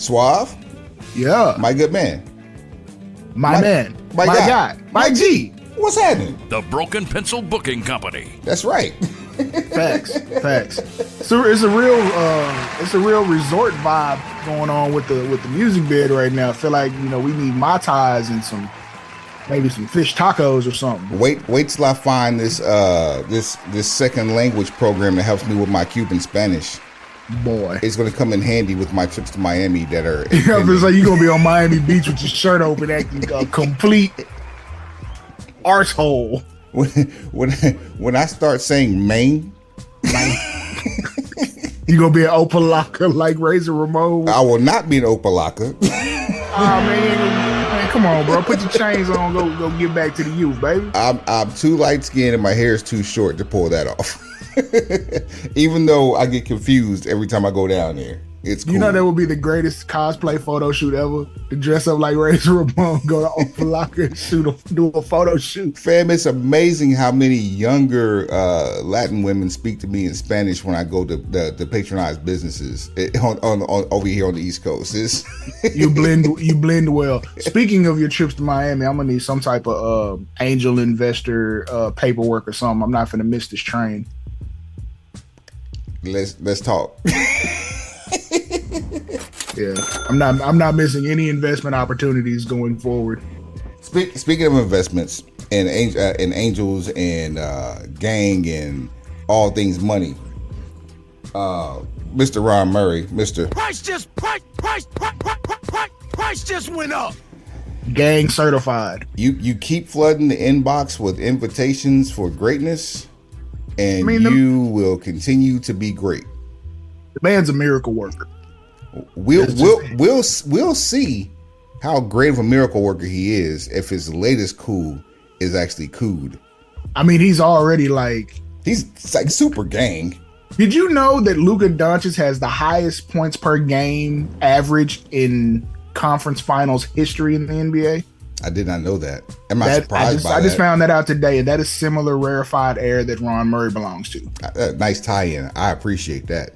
Suave. Yeah. My good man. My man. My guy. My G. What's happening? The Broken Pencil Booking Company. That's right. Facts. So it's a real resort vibe going on with the music bed right now. I feel like, we need Mai Tais and maybe some fish tacos or something. Wait till I find this second language program that helps me with my Cuban Spanish. Boy, it's going to come in handy with my trips to Miami that are. It's like you're going to be on Miami Beach with your shirt open, acting a complete arsehole. When I start saying Maine, you gonna be an Opalaka like Razor Ramon? I will not be an Opalaka. Man, come on, bro. Put your chains on. Go get back to the youth, baby. I'm too light skinned and my hair is too short to pull that off. Even though I get confused every time I go down there. It's cool. That would be the greatest cosplay photo shoot ever. To dress up like Razor Ramon, go to Opalaka and do a photo shoot. Fam, it's amazing how many younger Latin women speak to me in Spanish when I go to the patronized businesses on over here on the East Coast. You blend well. Speaking of your trips to Miami, I'm gonna need some type of angel investor paperwork or something. I'm not gonna miss this train. Let's talk. Yeah, I'm not missing any investment opportunities going forward. Speaking of investments and angels and gang and all things money, Mr. Ron Murray, Price just went up. Gang certified. You keep flooding the inbox with invitations for greatness, and you will continue to be great. The man's a miracle worker. We'll see how great of a miracle worker he is if his latest coup is actually cooed. I mean, he's already he's like super gang. Did you know that Luka Doncic has the highest points per game average in conference finals history in the NBA? I did not know that. Am I surprised by that? I just found that out today, and that is similar rarefied air that Ron Murray belongs to. Nice tie-in. I appreciate that.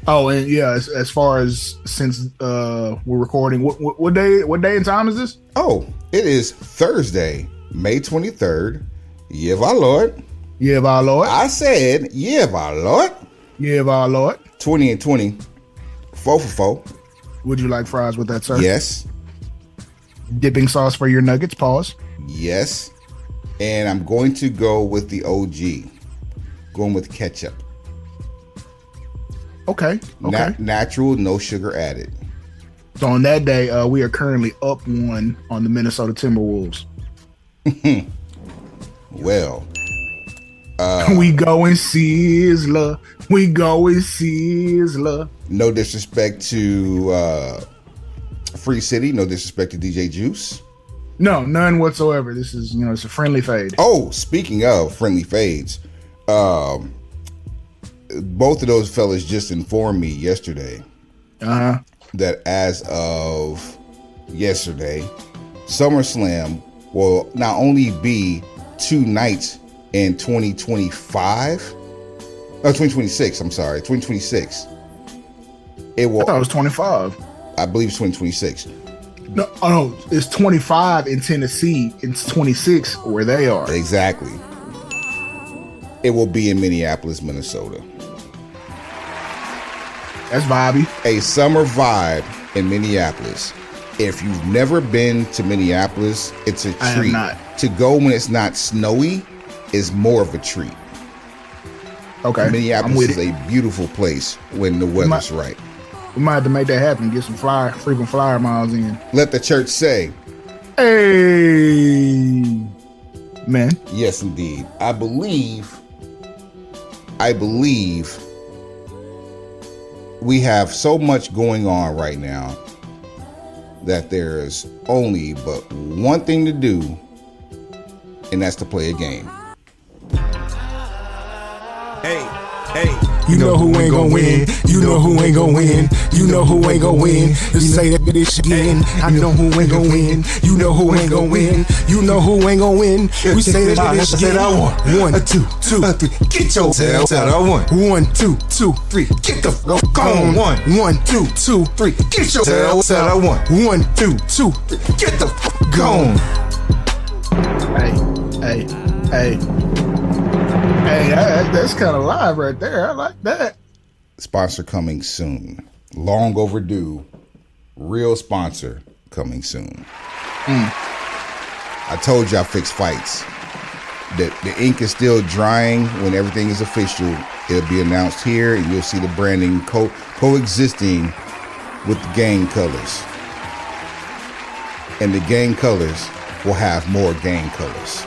Oh, and yeah, as far as since we're recording, what day and time is this? Oh, it is Thursday, May 23rd. Yeah, our Lord. Yeah, our Lord. I said, yeah, our Lord. Yeah, our Lord. 20 and 20. 4 for 4. Would you like fries with that, sir? Yes. Dipping sauce for your nuggets, pause. Yes. And I'm going to go with the OG. Going with ketchup. Okay. Natural, no sugar added. So on that day, we are currently up 1 on the Minnesota Timberwolves. Well, we going Sizzler. We going Sizzler. No disrespect to Free City. No disrespect to DJ Juice. No, none whatsoever. This is, it's a friendly fade. Oh, speaking of friendly fades, both of those fellas just informed me yesterday that as of yesterday, SummerSlam will not only be 2 nights in 2026. I'm sorry, 2026. It will. I thought it was 25. I believe it's 2026. No, it's 25 in Tennessee. It's 26 where they are. Exactly. It will be in Minneapolis, Minnesota. That's vibey. A summer vibe in Minneapolis. If you've never been to Minneapolis, it's a treat. I am not. To go when it's not snowy is more of a treat. Okay. Minneapolis is a beautiful place when the weather's right. We might have to make that happen. Get some frequent flyer miles in. Let the church say, "Hey, man." Yes, indeed. I believe we have so much going on right now that there's only but one thing to do, and that's to play a game. Hey, You know who ain't gon' win. You know who ain't gon' win. You know who ain't gon' win. You say that bitch again. I know who ain't gon' win. You know who ain't gon' win. You know who ain't gon' win. We say that bitch again. One, two, three. Get your tail out. One, two, three. Get the fuck on. One, two, three. Get your tail out. One, two, three. Get the fuck on. Hey, that's kind of live right there. I like that. Sponsor coming soon. Long overdue. Real sponsor coming soon. I told you I fix fights. That the ink is still drying. When everything is official, it'll be announced here, and you'll see the branding coexisting with the gang colors. And the gang colors will have more gang colors.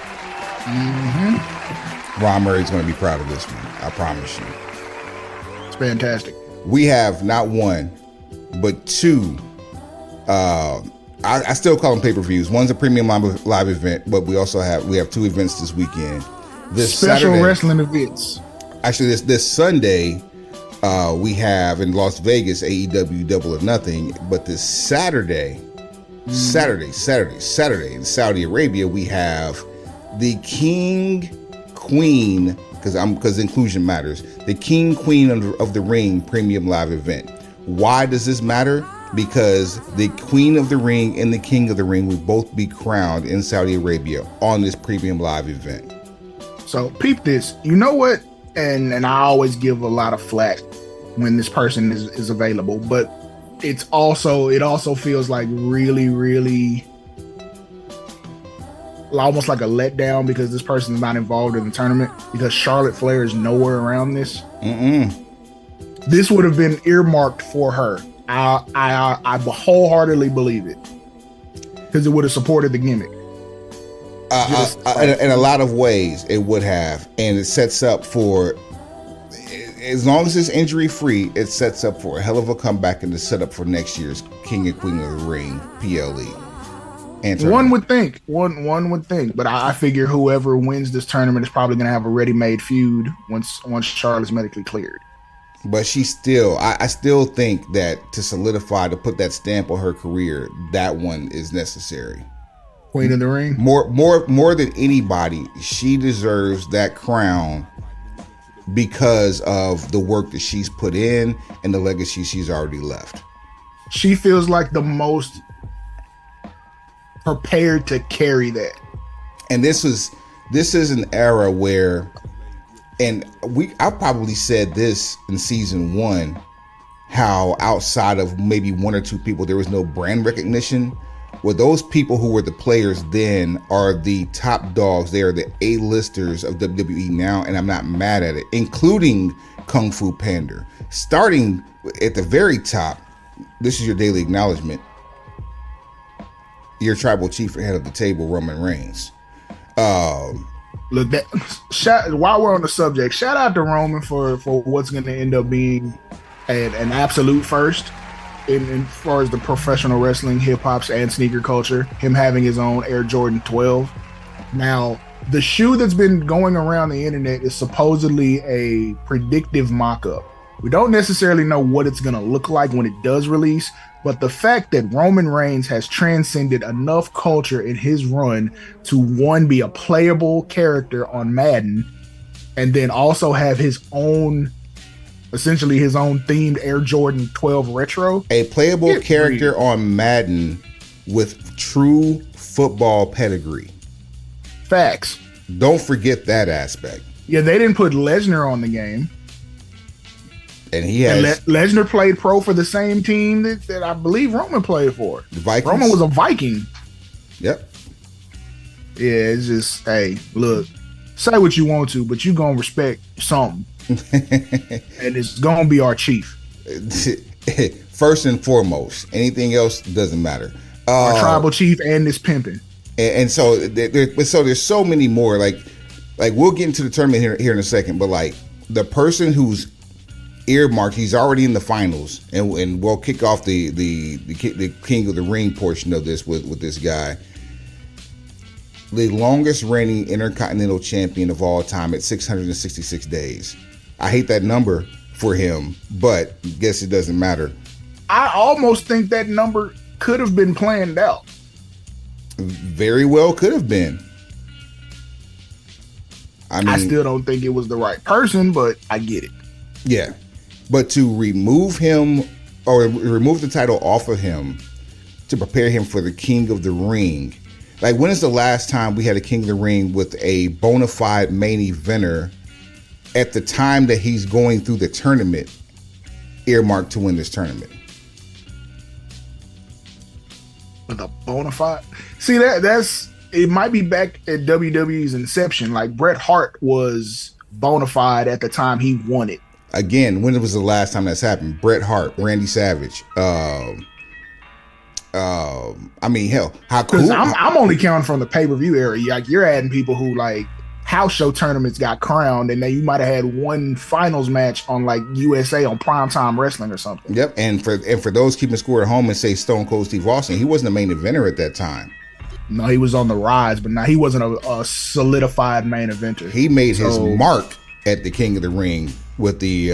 Ron Murray's going to be proud of this one. I promise you. It's fantastic. We have not one, but two. I still call them pay-per-views. One's a premium live event, but we have two events this weekend. This special Saturday, wrestling events. Actually, this Sunday, we have in Las Vegas AEW Double or Nothing. But this Saturday in Saudi Arabia, we have the Queen, because inclusion matters. The Queen of the Ring premium live event. Why does this matter? Because the Queen of the Ring and the King of the Ring will both be crowned in Saudi Arabia on this premium live event. So peep this. You know what? And I always give a lot of flack when this person is available, but it also feels like really, really almost like a letdown because this person is not involved in the tournament, because Charlotte Flair is nowhere around this. This would have been earmarked for her. I wholeheartedly believe it, because it would have supported the gimmick. In a lot of ways, it would have, and it sets up for, as long as it's injury free, it sets up for a hell of a comeback and the setup for next year's King and Queen of the Ring PLE. One would think, but I figure whoever wins this tournament is probably going to have a ready-made feud once Charlotte's medically cleared. But I still think that to put that stamp on her career, that one is necessary. Queen of the Ring? More than anybody, she deserves that crown because of the work that she's put in and the legacy she's already left. She feels like the most prepared to carry that. And this is an era where, and I probably said this in season 1, how outside of maybe one or two people, there was no brand recognition. Well, those people who were the players then are the top dogs. They are the A-listers of WWE now, and I'm not mad at it, including Kung Fu Panda. Starting at the very top, this is your daily acknowledgement. Your tribal chief head of the table, Roman Reigns. Look, while we're on the subject, shout out to Roman for what's going to end up being an absolute first in far as the professional wrestling, hip hop, and sneaker culture. Him having his own Air Jordan 12. Now, the shoe that's been going around the internet is supposedly a predictive mock-up. We don't necessarily know what it's going to look like when it does release, but the fact that Roman Reigns has transcended enough culture in his run to, one, be a playable character on Madden, and then also have essentially his own themed Air Jordan 12 retro. A playable character on Madden with true football pedigree. Facts. Don't forget that aspect. Yeah, they didn't put Lesnar on the game. And he has. Lesnar played pro for the same team that I believe Roman played for. The Vikings. Roman was a Viking. Yep. Yeah, it's just, hey, look, say what you want to, but you gonna respect something. And it's gonna be our chief. First and foremost. Anything else doesn't matter. Our tribal chief and this pimping. And so there's so many more. Like we'll get into the tournament here in a second, but like the person who's earmarked, he's already in the finals, and we'll kick off the King of the Ring portion of this with this guy. The longest reigning Intercontinental Champion of all time at 666 days. I hate that number for him, but guess it doesn't matter. I almost think that number could have been planned out. Very well could have been. I mean, I still don't think it was the right person, but I get it. Yeah. But to remove him or remove the title off of him to prepare him for the King of the Ring. Like, when is the last time we had a King of the Ring with a bona fide main eventer at the time that he's going through the tournament, earmarked to win this tournament? With a bona fide? See, that's it might be back at WWE's inception. Like, Bret Hart was bona fide at the time he won it. Again, when was the last time that's happened? Bret Hart, Randy Savage. I mean, hell, how cool? I'm only counting from the pay-per-view era. Like, you're adding people who, like, house show tournaments got crowned, and then you might have had one finals match on, like, USA on Primetime Wrestling or something. Yep, and for those keeping score at home and say Stone Cold Steve Austin, he wasn't a main eventer at that time. No, he was on the rise, but now he wasn't a solidified main eventer. He made his mark at the King of the Ring with the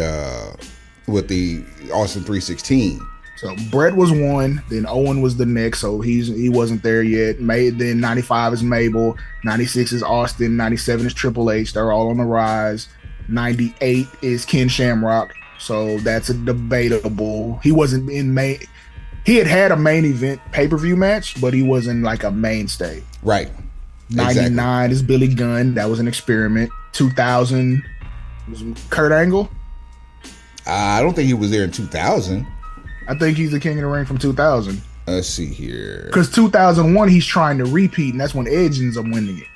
Austin 316. So Bret was one, then Owen was the next, so he wasn't there yet. Then 95 is Mabel, 96 is Austin, 97 is Triple H. They're all on the rise. 98 is Ken Shamrock, so that's a debatable. He wasn't in main. He had a main event pay-per-view match, but he wasn't like a mainstay. Right. 99 exactly. Is Billy Gunn. That was an experiment. 2000 was Kurt Angle. I don't think he was there in 2000. I think he's the King of the Ring from 2000. Let's see here. Because 2001, he's trying to repeat, and that's when Edge ends up winning it.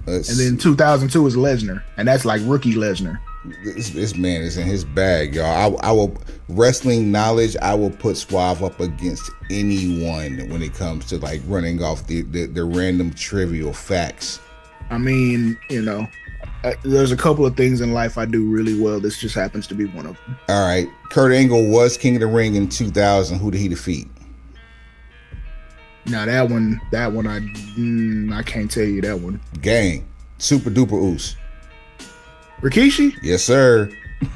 And then 2002 is Lesnar, and that's like rookie Lesnar. This man is in his bag, y'all. I will wrestling knowledge. I will put Suave up against anyone when it comes to like running off the random trivial facts. I mean, there's a couple of things in life I do really well. This just happens to be one of them. All right. Kurt Angle was King of the Ring in 2000. Who did he defeat? Now that one, I can't tell you that one. Gang. Super duper oos. Rikishi? Yes, sir.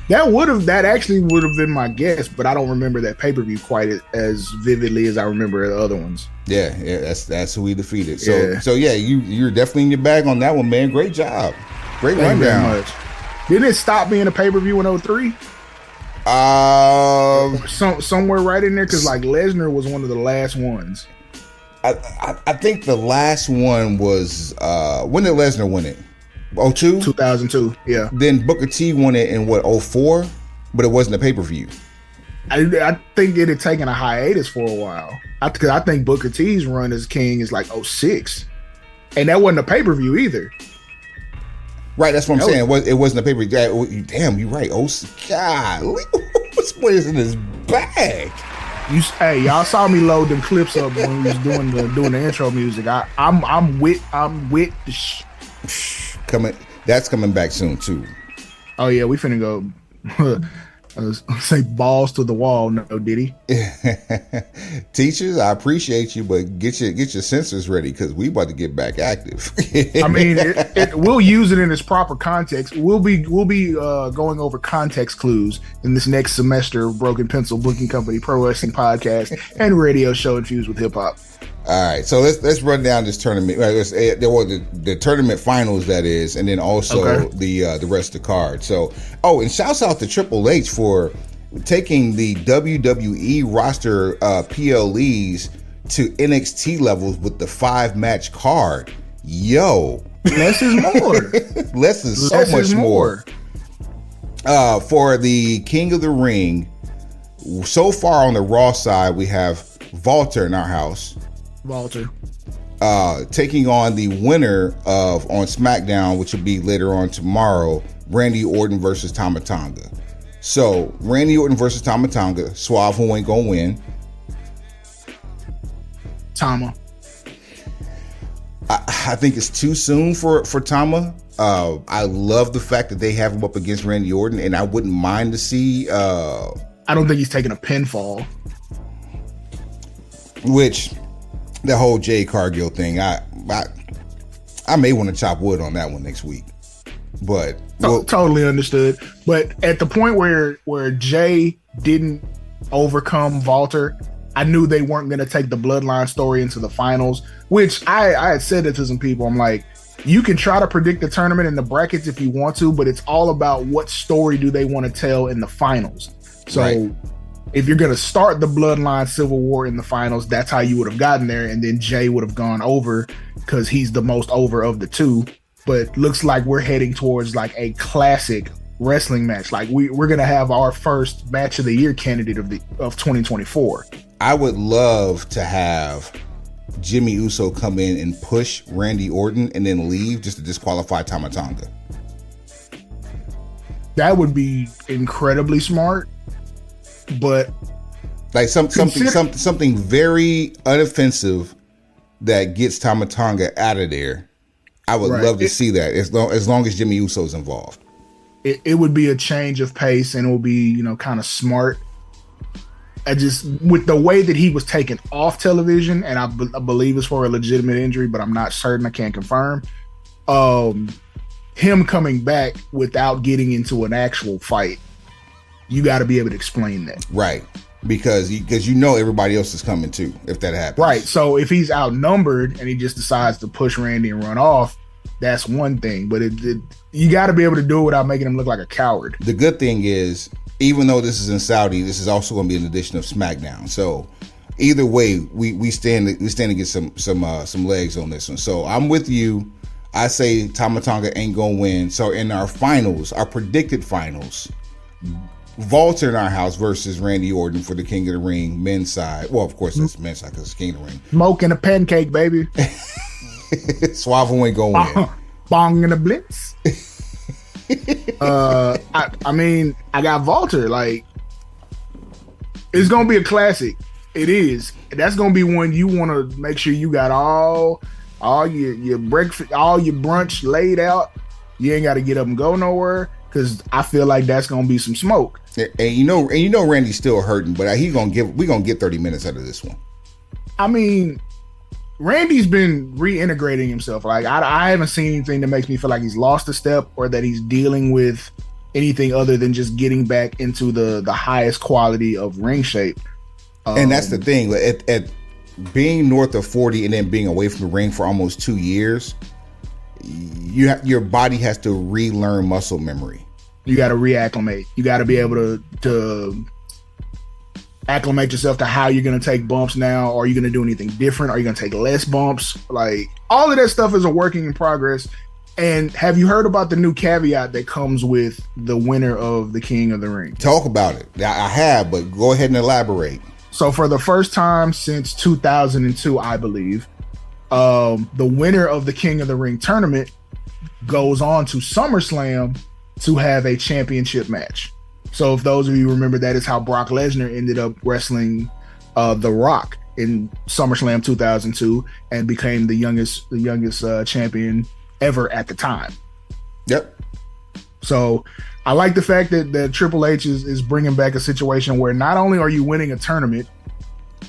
That actually would have been my guess, but I don't remember that pay-per-view quite as vividly as I remember the other ones. Yeah, that's who he defeated. So yeah, you're definitely in your bag on that one, man. Great job. Great rundown. Very much. Didn't it stop being a pay-per-view in 2003? Somewhere right in there, because like Lesnar was one of the last ones. I think the last one was when did Lesnar win it? 2002? 2002, yeah. Then Booker T won it in 2004, but it wasn't a pay-per-view. I think it had taken a hiatus for a while. Because I think Booker T's run as king is like 2006. And that wasn't a pay-per-view either. Right, that's what I'm saying. It wasn't a pay-per-view. Damn, you're right. Oh, God. What's in his bag? Hey, y'all saw me load them clips up when we was doing the intro music. I'm with the That's coming back soon too. Oh yeah, we finna go say balls to the wall. No, Diddy. Teachers, I appreciate you, but get your sensors ready because we about to get back active. I mean, we'll use it in its proper context. We'll be going over context clues in this next semester of Broken Pencil Booking Company Pro Wrestling Podcast and radio show infused with hip hop. All right, so let's run down this tournament. There were the tournament finals, that is, and then also the rest of the card. So, and shouts out to Triple H for taking the WWE roster PLEs to NXT levels with the 5-match card. Yo, less is more. Less is so much more. For the King of the Ring, so far on the Raw side, we have Walter in our house. Walter. Taking on the winner of on SmackDown, which will be later on tomorrow, Randy Orton versus Tama Tonga. So Randy Orton versus Tama Tonga. Suave, who ain't gonna win? Tama. I think it's too soon for Tama. I love the fact that they have him up against Randy Orton, and I wouldn't mind to see. I don't think he's taking a pinfall. Which. The whole Jade Cargill thing, I may want to chop wood on that one next week. But totally understood. But at the point where Jay didn't overcome Walter, I knew they weren't going to take the bloodline story into the finals, which I had said it to some people. I'm like, you can try to predict the tournament and the brackets if you want to, but it's all about what story do they want to tell in the finals. So if you're going to start the bloodline civil war in the finals, that's how you would have gotten there. And then Jay would have gone over because he's the most over of the two. But looks like we're heading towards like a classic wrestling match. Like we're going to have our first match of the year candidate of 2024. I would love to have Jimmy Uso come in and push Randy Orton and then leave just to disqualify Tama Tonga. That would be incredibly smart, but like something very unoffensive that gets Tama Tonga out of there. I would love to see that as long as Jimmy Uso's involved. It would be a change of pace and it will be, kind of smart. I just, with the way that he was taken off television, and I believe it's for a legitimate injury, but I'm not certain, I can't confirm. Him coming back without getting into an actual fight, you got to be able to explain that. Right. Because everybody else is coming too, if that happens. Right. So if he's outnumbered and he just decides to push Randy and run off, that's one thing. But you got to be able to do it without making him look like a coward. The good thing is, even though this is in Saudi, this is also going to be an edition of SmackDown. So either way, we stand to get some legs on this one. So I'm with you. I say Tama Tonga ain't going to win. So in our finals, our predicted finals, Walter in our house versus Randy Orton for the King of the Ring men's side. Well, of course, that's men's side because it's King of the Ring. Smoke and a pancake, baby. Suavo ain't going to win. Bong and a blitz. I mean, I got Walter. Like, it's gonna be a classic. It is. That's gonna be one you want to make sure you got all your breakfast, all your brunch laid out. You ain't got to get up and go nowhere because I feel like that's gonna be some smoke. And Randy's still hurting, but we gonna get 30 minutes out of this one. I mean, Randy's been reintegrating himself. Like I haven't seen anything that makes me feel like he's lost a step or that he's dealing with anything other than just getting back into the highest quality of ring shape. And that's the thing. At being north of 40 and then being away from the ring for almost 2 years, your body has to relearn muscle memory. You got to reacclimate. You got to be able to acclimate yourself to how you're going to take bumps now. Are you going to do anything different? Are you going to take less bumps? Like, all of that stuff is a working in progress. And have you heard about the new caveat that comes with the winner of the King of the Ring? Talk about it. I have, but go ahead and elaborate. So for the first time since 2002, I believe, the winner of the King of the Ring tournament goes on to SummerSlam to have a championship match. So if those of you remember, that is how Brock Lesnar ended up wrestling The Rock in SummerSlam 2002 and became the youngest champion ever at the time. Yep. So I like the fact that Triple H is bringing back a situation where not only are you winning a tournament,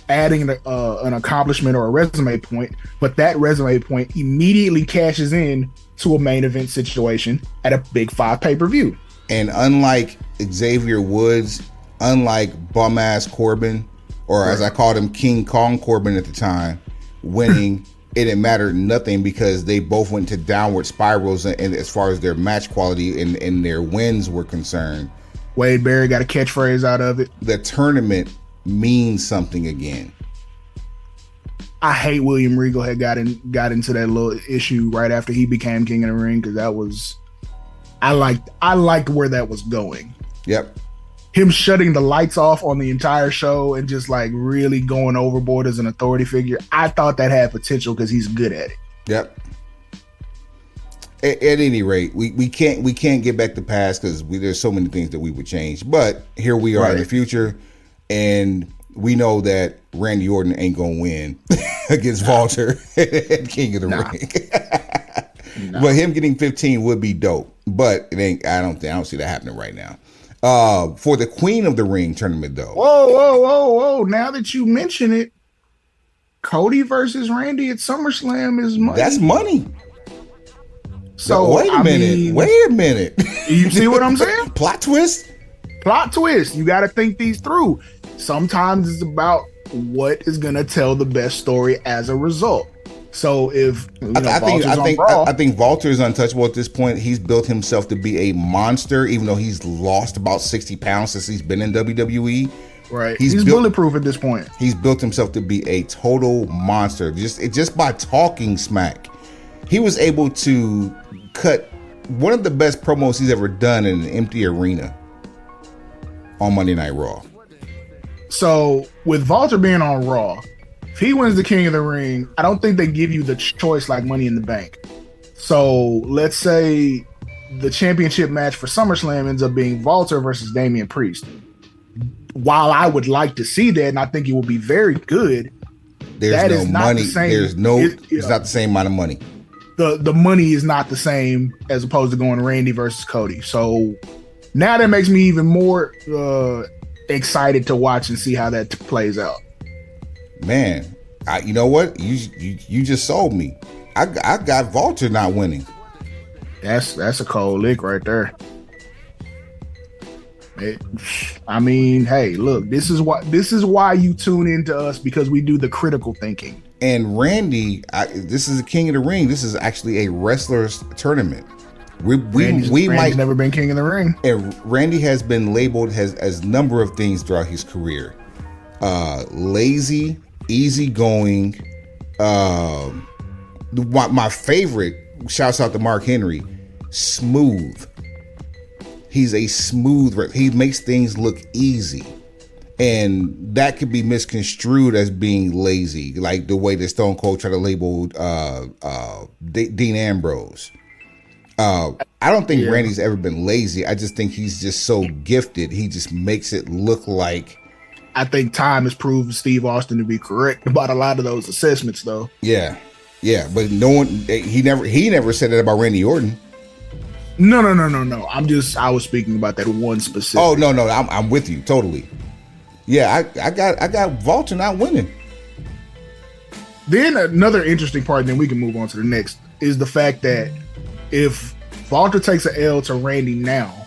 adding an accomplishment or a resume point, but that resume point immediately cashes in to a main event situation at a Big 5 pay-per-view. And unlike Xavier Woods, unlike bum-ass Corbin, or as I called him, King Kong Corbin at the time, winning, it didn't matter nothing because they both went to downward spirals and as far as their match quality and their wins were concerned. Wade Barrett got a catchphrase out of it. The tournament means something again. I hate William Regal had got into that little issue right after he became King of the Ring because that was... I liked where that was going. Yep. Him shutting the lights off on the entire show and just like really going overboard as an authority figure. I thought that had potential because he's good at it. Yep. At any rate, we can't get back to past because there's so many things that we would change. But here we are in the future, and we know that Randy Orton ain't gonna win against Walter at King of the Ring. But him getting 15 would be dope. But it ain't. I don't see that happening right now. For the Queen of the Ring tournament, though. Whoa! Now that you mention it, Cody versus Randy at SummerSlam is money. That's money. So wait a minute. You see what I'm saying? Plot twist. You got to think these through. Sometimes it's about what is going to tell the best story as a result. So if I think Walter is untouchable at this point. He's built himself to be a monster, even though he's lost about 60 pounds since he's been in WWE. Right, he's bulletproof at this point. He's built himself to be a total monster. Just by talking smack, he was able to cut one of the best promos he's ever done in an empty arena on Monday Night Raw. So with Walter being on Raw, if he wins the King of the Ring, I don't think they give you the choice like Money in the Bank. So let's say the championship match for SummerSlam ends up being Walter versus Damian Priest. While I would like to see that, and I think it will be very good, there's no money. It's not the same amount of money. The money is not the same as opposed to going Randy versus Cody. So now that makes me even more excited to watch and see how that plays out. Man, you know what? You just sold me. I got Walter not winning. That's a cold lick right there. I mean, hey, look, this is why you tune into us, because we do the critical thinking. And Randy, this is a King of the Ring. This is actually a wrestlers tournament. Randy's might never been King of the Ring. And Randy has been labeled as a number of things throughout his career. Lazy, easygoing. My favorite, shouts out to Mark Henry, smooth. He's a smooth. He makes things look easy, and that could be misconstrued as being lazy, like the way that Stone Cold tried to label Dean Ambrose. I don't think Randy's ever been lazy. I just think he's just so gifted. He just makes it look like. I think time has proved Steve Austin to be correct about a lot of those assessments, though. Yeah, but no one. He never said that about Randy Orton. No. I was speaking about that one specific. Oh no, I'm with you totally. Yeah, I got Walter not winning. Then another interesting part, and then we can move on to the next, is the fact that if Walter takes an L to Randy now,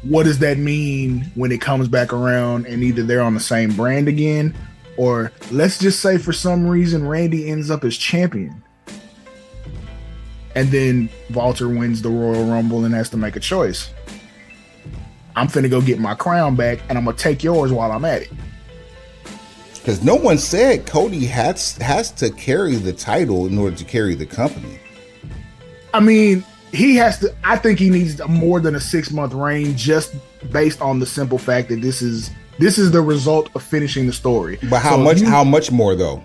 what does that mean when it comes back around and either they're on the same brand again, or let's just say for some reason Randy ends up as champion, and then Walter wins the Royal Rumble and has to make a choice. I'm finna go get my crown back, and I'm gonna take yours while I'm at it. Because no one said Cody has to carry the title in order to carry the company. I mean, he has to. I think he needs more than a 6-month reign, just based on the simple fact that this is the result of finishing the story. But how much more though?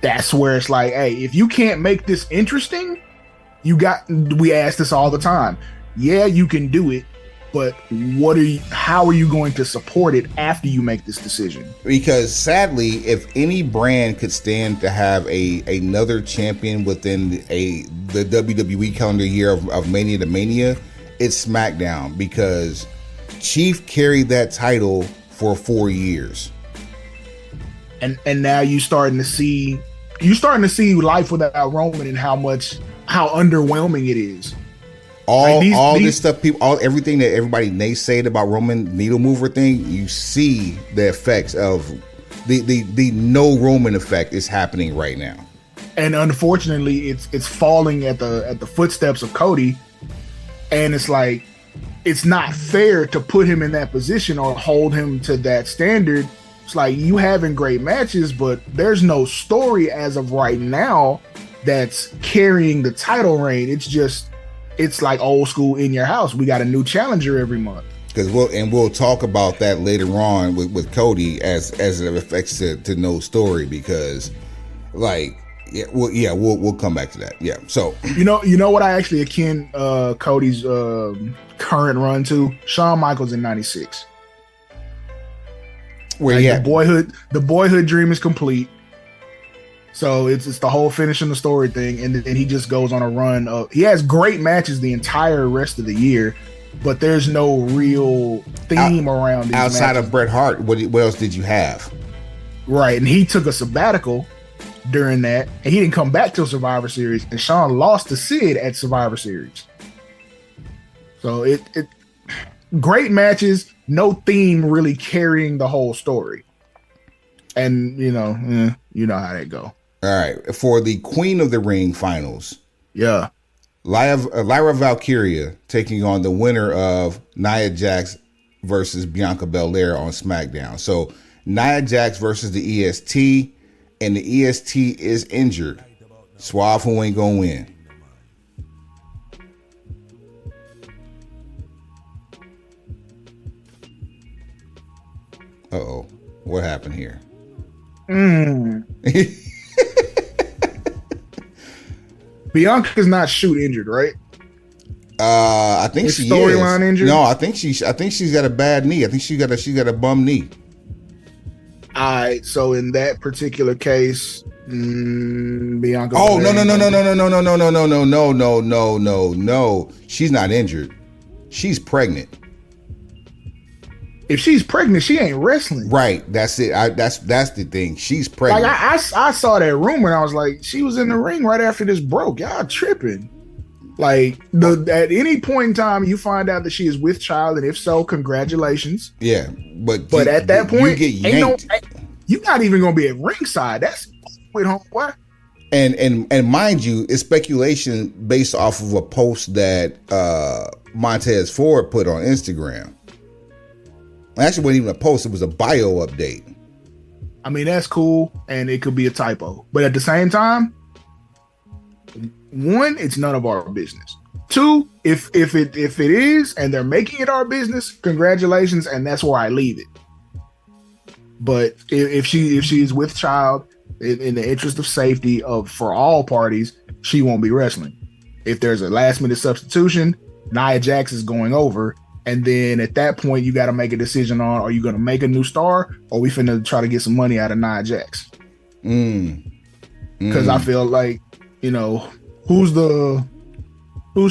That's where it's like, hey, if you can't make this interesting, we ask this all the time. Yeah, you can do it, but how are you going to support it after you make this decision? Because sadly, if any brand could stand to have another champion within the WWE calendar year of Mania to Mania, it's SmackDown, because Chief carried that title for 4 years. And now you're starting to see life without Roman and how underwhelming it is. This stuff, everything that everybody naysayed about Roman needle mover thing, you see the effects of the no Roman effect is happening right now. And unfortunately, it's falling at the footsteps of Cody, and it's like it's not fair to put him in that position or hold him to that standard. It's like you having great matches, but there's no story as of right now that's carrying the title reign. It's like old school in your house. We got a new challenger every month. Because we'll talk about that later on with Cody as it affects to no story, because we'll come back to that. Yeah. So you know what I actually akin Cody's current run to? Shawn Michaels in '96. Where the boyhood dream is complete. So it's the whole finishing the story thing, and then he just goes on a run. He has great matches the entire rest of the year, but there's no real theme around these outside matches. of Bret Hart. What else did you have? Right, and he took a sabbatical, during that, and he didn't come back till Survivor Series, and Shawn lost to Sid at Survivor Series. So it great matches, no theme really carrying the whole story. And you know how that go. All right, for the Queen of the Ring finals. Yeah. Lyra Valkyria taking on the winner of Nia Jax versus Bianca Belair on SmackDown. So Nia Jax versus the EST, and the EST is injured. Suave, who ain't gonna win? Uh-oh. What happened here? Bianca's not shoot injured, right? I think she is. Storyline injured? No, I think she's got a bad knee. I think she got a bum knee. All right, so in that particular case, Bianca. Oh no. She's not injured. She's pregnant. If she's pregnant, she ain't wrestling. Right. That's it. That's the thing. She's pregnant. Like I saw that rumor and I was like, she was in the ring right after this broke. Y'all tripping. Like at any point in time, you find out that she is with child, and if so, congratulations. Yeah, but at that point, you get yanked. You're not even gonna be at ringside. That's with homeboy. And mind you, it's speculation based off of a post that Montez Ford put on Instagram. Actually, it wasn't even a post; it was a bio update. I mean, that's cool, and it could be a typo, but at the same time, one, it's none of our business. Two, if it is, and they're making it our business, congratulations, and that's where I leave it. But if she is with child, in the interest of safety for all parties, she won't be wrestling. If there's a last minute substitution, Nia Jax is going over. And then at that point, you got to make a decision on, are you going to make a new star, or we finna try to get some money out of Nia Jax? Because I feel like, who's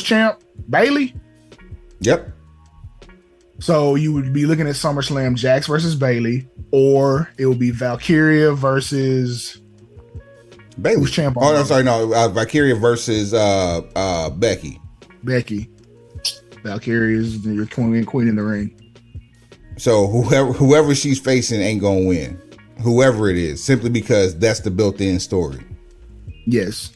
champ? Bayley? Yep. So you would be looking at SummerSlam Jax versus Bayley, or it would be Valkyria versus Bayley. Who's champ? Oh, no, sorry, no, Valkyria versus Becky. Valkyria is your queen in the ring. So whoever she's facing ain't gonna win. Whoever it is, simply because that's the built-in story. Yes,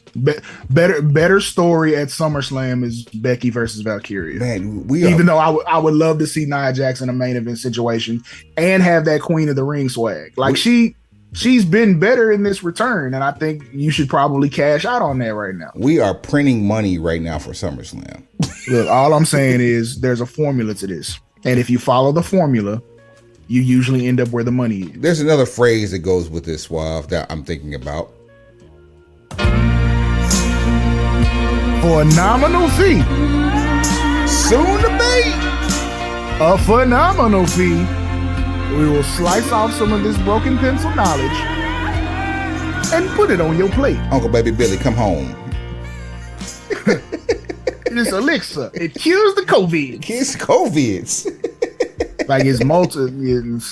better story at SummerSlam is Becky versus Valkyria. Man, though I would love to see Nia Jax in a main event situation and have that Queen of the Ring swag. Like she's been better in this return, and I think you should probably cash out on that right now. We are printing money right now for SummerSlam. Look, all I'm saying is there's a formula to this, and if you follow the formula, you usually end up where the money is. There's another phrase that goes with this, Suave, that I'm thinking about. For a nominal fee, soon to be a phenomenal fee, we will slice off some of this broken pencil knowledge and put it on your plate. Uncle Baby Billy, come home. This elixir, it cures the COVID. Kids COVIDs. Like it's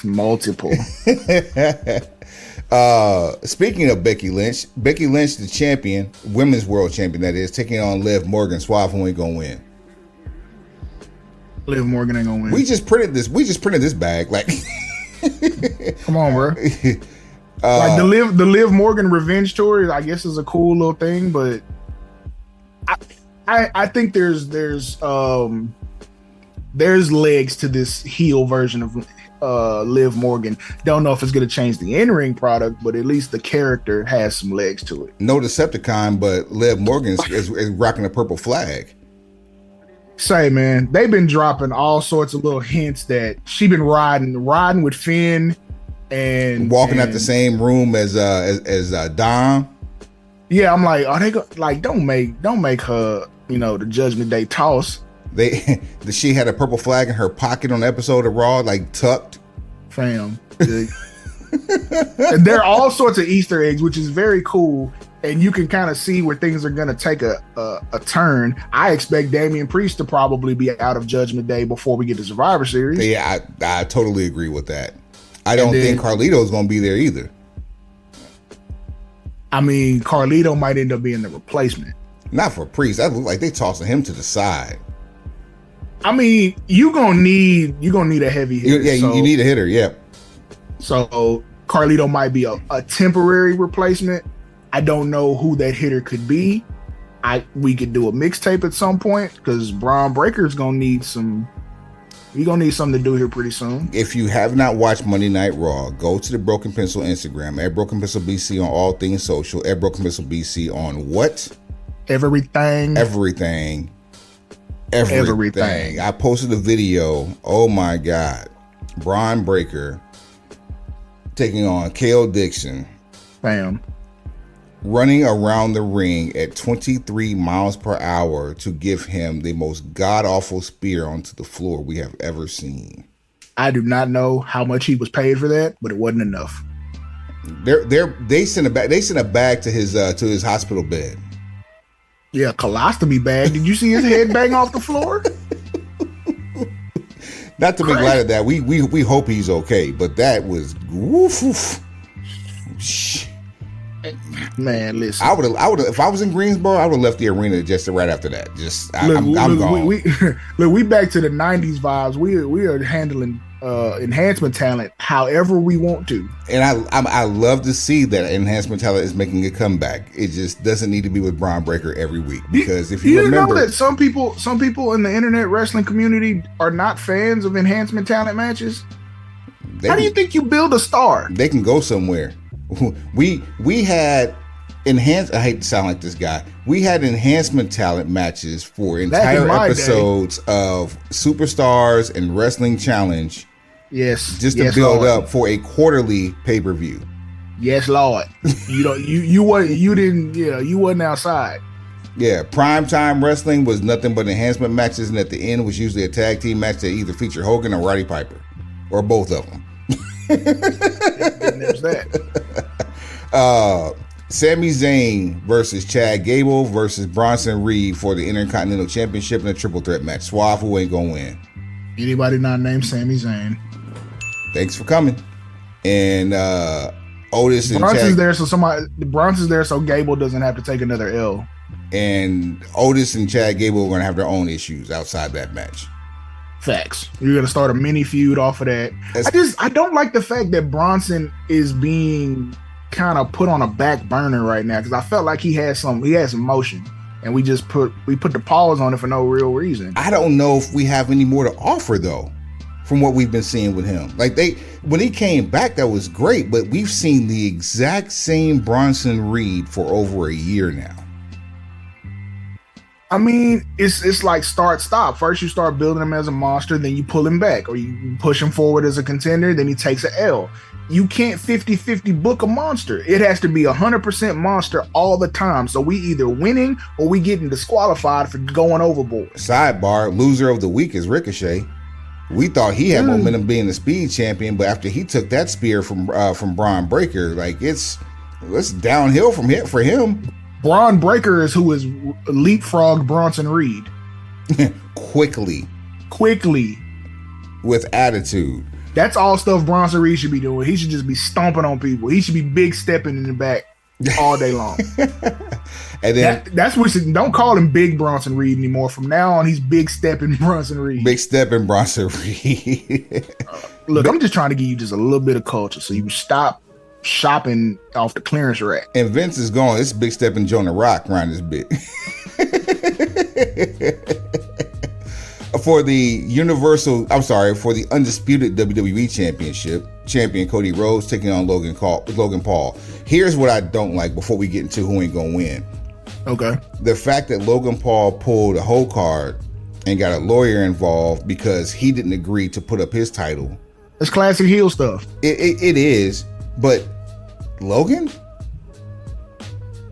multiple. Speaking of Becky Lynch, the champion, women's world champion, that is, taking on Liv Morgan. Suave, who ain't gonna win? Liv Morgan ain't gonna win. We just printed this bag. Like, come on, bro. Like the Liv Morgan revenge tour, I guess, is a cool little thing, but I think there's legs to this heel version of Liv Morgan. Don't know if it's going to change the in-ring product, but at least the character has some legs to it. No Decepticon, but Liv Morgan is rocking a purple flag. Say, man, they've been dropping all sorts of little hints that she been riding with Finn and walking out the same room as Dom. Yeah, I'm like, are they don't make her, the Judgment Day toss. She had a purple flag in her pocket on the episode of Raw, like tucked. Fam. And there are all sorts of Easter eggs, which is very cool. And you can kind of see where things are going to take a turn. I expect Damian Priest to probably be out of Judgment Day before we get to Survivor Series. Yeah, I totally agree with that. I don't think Carlito's going to be there either. I mean, Carlito might end up being the replacement. Not for Priest. That look like they tossing him to the side. I mean, you're gonna need a heavy hitter. Yeah, you need a hitter. Yeah. So Carlito might be a temporary replacement. I don't know who that hitter could be. We could do a mixtape at some point because Braun Breaker's gonna need some. You're gonna need something to do here pretty soon. If you have not watched Monday Night Raw, go to the Broken Pencil Instagram at Broken Pencil BC on all things social, at Broken Pencil BC on what? Everything. I posted a video. Oh my God. Braun Breaker taking on KO Dixon. Bam. Running around the ring at 23 miles per hour to give him the most god-awful spear onto the floor we have ever seen. I do not know how much he was paid for that, but it wasn't enough. They sent a bag to his hospital bed. Yeah, colostomy bag. Did you see his head bang off the floor? Not to make light of that, we hope he's okay, but that was woof. Man, listen. I would have if I was in Greensboro, I would have left the arena just right after that. I'm gone. We back to the 90s vibes. We are handling enhancement talent however we want to. And I love to see that enhancement talent is making a comeback. It just doesn't need to be with Braun Breaker every week, because if you remember, know that some people in the internet wrestling community are not fans of enhancement talent matches. How do you think you build a star? They can go somewhere. We had enhanced. I hate to sound like this guy. We had enhancement talent matches for entire episodes of Superstars and Wrestling Challenge. Yes, just to build up for a quarterly pay-per-view. Yes, Lord. You wasn't outside. Yeah, primetime wrestling was nothing but enhancement matches, and at the end was usually a tag team match that either featured Hogan or Roddy Piper, or both of them. There's that. Sami Zayn versus Chad Gable versus Bronson Reed for the Intercontinental Championship in a triple threat match. Suave, who ain't gonna win? Anybody not named Sami Zayn. Thanks for coming. And Otis and Bronson's there, Bronson's there so Gable doesn't have to take another L. And Otis and Chad Gable are gonna have their own issues outside that match. Facts. You're gonna start a mini feud off of that. I don't like the fact that Bronson is being kind of put on a back burner right now, because I felt like he had some motion, and we put the pause on it for no real reason. I don't know if we have any more to offer though, from what we've been seeing with him. Like when he came back, that was great, but we've seen the exact same Bronson Reed for over a year now. I mean, it's like start stop. First you start building him as a monster, then you pull him back, or you push him forward as a contender, then he takes an L. You can't 50-50 book a monster. It has to be 100% monster all the time. So we either winning or we getting disqualified for going overboard. Sidebar, loser of the week is Ricochet. We thought he had momentum being the speed champion, but after he took that spear from Braun Breaker, like it's downhill from here for him. Braun Breaker is who is leapfrogged Bronson Reed. Quickly. With attitude. That's all stuff Bronson Reed should be doing. He should just be stomping on people. He should be big stepping in the back all day long. And then that's what don't call him Big Bronson Reed anymore. From now on, he's Big Stepping Bronson Reed. Big Stepping Bronson Reed. Look, I'm just trying to give you just a little bit of culture so you stop shopping off the clearance rack. And Vince is gone. It's Big Stepping Jonah Rock around this bit. For the undisputed WWE Championship, champion Cody Rhodes taking on Logan Paul. Here's what I don't like before we get into who ain't gonna win. Okay. The fact that Logan Paul pulled a whole card and got a lawyer involved because he didn't agree to put up his title. It's classic heel stuff. It is, but Logan?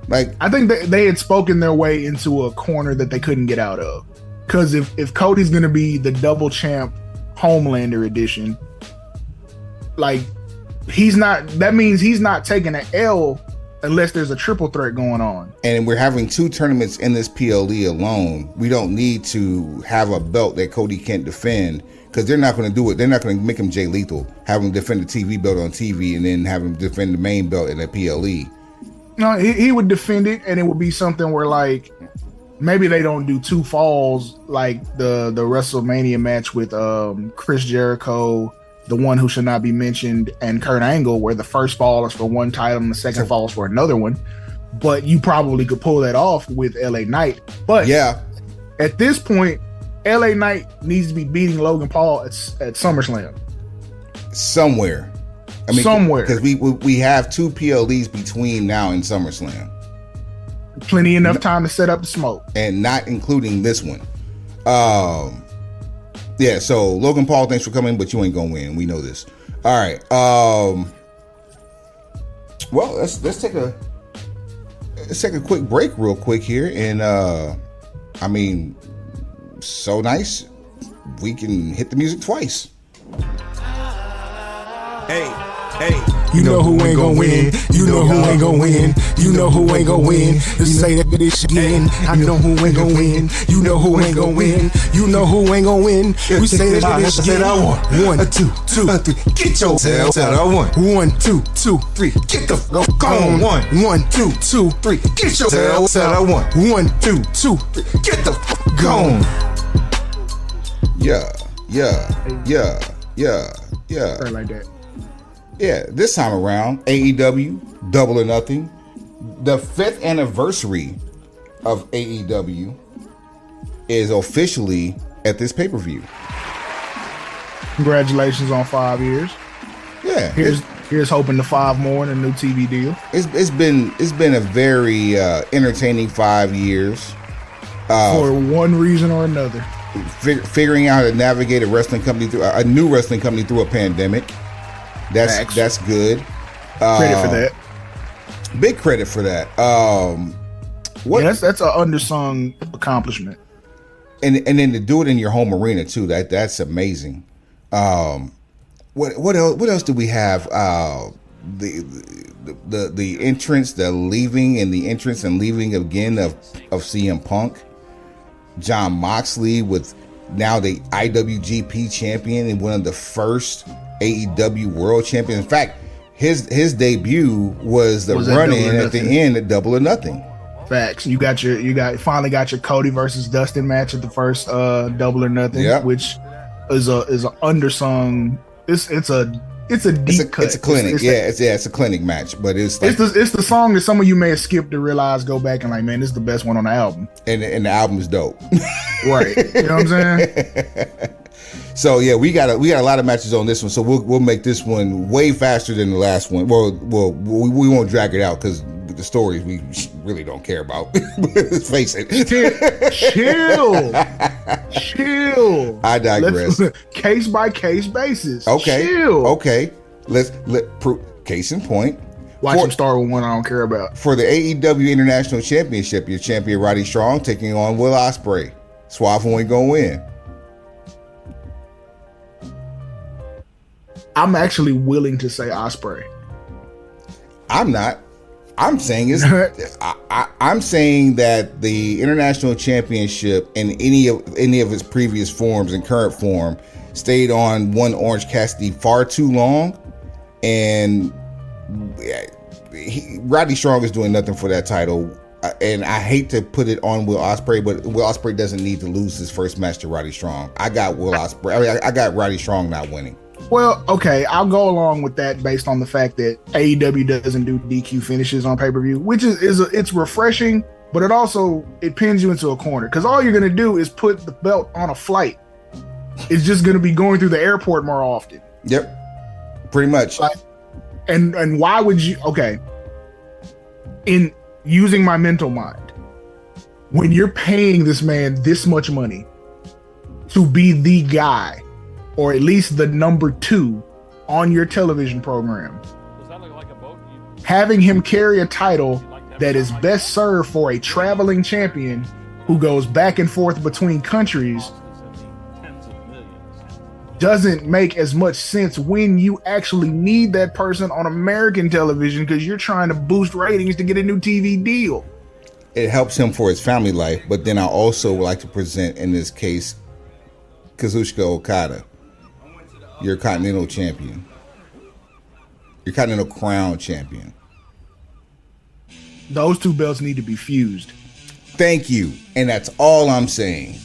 Like, I think they had spoken their way into a corner that they couldn't get out of. Because if Cody's going to be the double champ Homelander edition, like that means he's not taking an L unless there's a triple threat going on. And we're having 2 tournaments in this PLE alone. We don't need to have a belt that Cody can't defend, because they're not going to do it. They're not going to make him Jay Lethal, have him defend the TV belt on TV and then have him defend the main belt in the PLE. No, he would defend it, and it would be something where like maybe they don't do two falls like the WrestleMania match with Chris Jericho, the one who should not be mentioned, and Kurt Angle, where the first fall is for one title and the second fall is for another one. But you probably could pull that off with LA Knight. But yeah, at this point, LA Knight needs to be beating Logan Paul at SummerSlam. Somewhere. I mean, somewhere. Because we have 2 PLEs between now and SummerSlam. Plenty enough time to set up the smoke. And not including this one. Yeah, so Logan Paul, thanks for coming, but you ain't gonna win. We know this. All right. Well, let's take a quick break real quick here. And I mean, so nice. We can hit the music twice. Hey. You know who ain't gon' win. You know who ain't gon' win. You know who ain't gon' win. Just say that bitch again. I know who ain't gon' win. You know who ain't gon' win. You know who ain't gon' win. We say that bitch again. 1, 2, 3. Get your tail out. 1, 2, 3. Get the fuck on. 1, 2, 3. Get your tail out. 1, 2, 3. Get the fuck on. Yeah. Right like that. Yeah, this time around, AEW, Double or Nothing, the 5th anniversary of AEW is officially at this pay-per-view. Congratulations on 5 years. Yeah. Here's hoping to 5 more in a new TV deal. It's been a very entertaining 5 years. For one reason or another. Figuring out how to navigate a new wrestling company through a pandemic. That's good. Credit for that. Big credit for that. That's an undersung accomplishment. And then to do it in your home arena too. That's amazing. What else do we have? The entrance, the leaving, and the entrance and leaving again of CM Punk, Jon Moxley with now the IWGP champion and one of the first AEW World Champions. In fact, his debut was the run-in at the end at Double or Nothing. Facts. You finally got your Cody versus Dustin match at the first Double or Nothing, which is a undersung. It's a deep cut. It's a clinic. It's a clinic match, but it's the song that some of you may have skipped to realize, go back and like, man, this is the best one on the album. And the album is dope. Right. You know what I'm saying? So yeah, we got a lot of matches on this one. So we'll make this one way faster than the last one. Well, we won't drag it out because the stories we really don't care about. Let's face it. Chill. I digress. Case by case basis. Okay. Chill. Okay. Let's case in point. Watch him start with one I don't care about. For the AEW International Championship, your champion Roddy Strong taking on Will Ospreay. Swaffle ain't gonna win. I'm actually willing to say Ospreay. I'm not. I'm saying I'm saying that the international championship in any of its previous forms and current form stayed on one Orange Cassidy far too long, and Roddy Strong is doing nothing for that title. And I hate to put it on Will Ospreay, but Will Ospreay doesn't need to lose his first match to Roddy Strong. I got Will Ospreay. I got Roddy Strong not winning. Well, okay, I'll go along with that based on the fact that AEW doesn't do DQ finishes on pay-per-view, which it's refreshing, but it pins you into a corner because all you're gonna do is put the belt on a flight. It's just gonna be going through the airport more often. Yep, pretty much. And why would you? Okay, in using my mental mind, when you're paying this man this much money to be the guy, or at least the number 2 on your television program, having him carry a title that is best served for a traveling champion who goes back and forth between countries doesn't make as much sense when you actually need that person on American television because you're trying to boost ratings to get a new TV deal. It helps him for his family life, but then I also would like to present, in this case, Kazuchika Okada. You're a Continental Champion. You're Continental Crown Champion. Those two belts need to be fused. Thank you. And that's all I'm saying.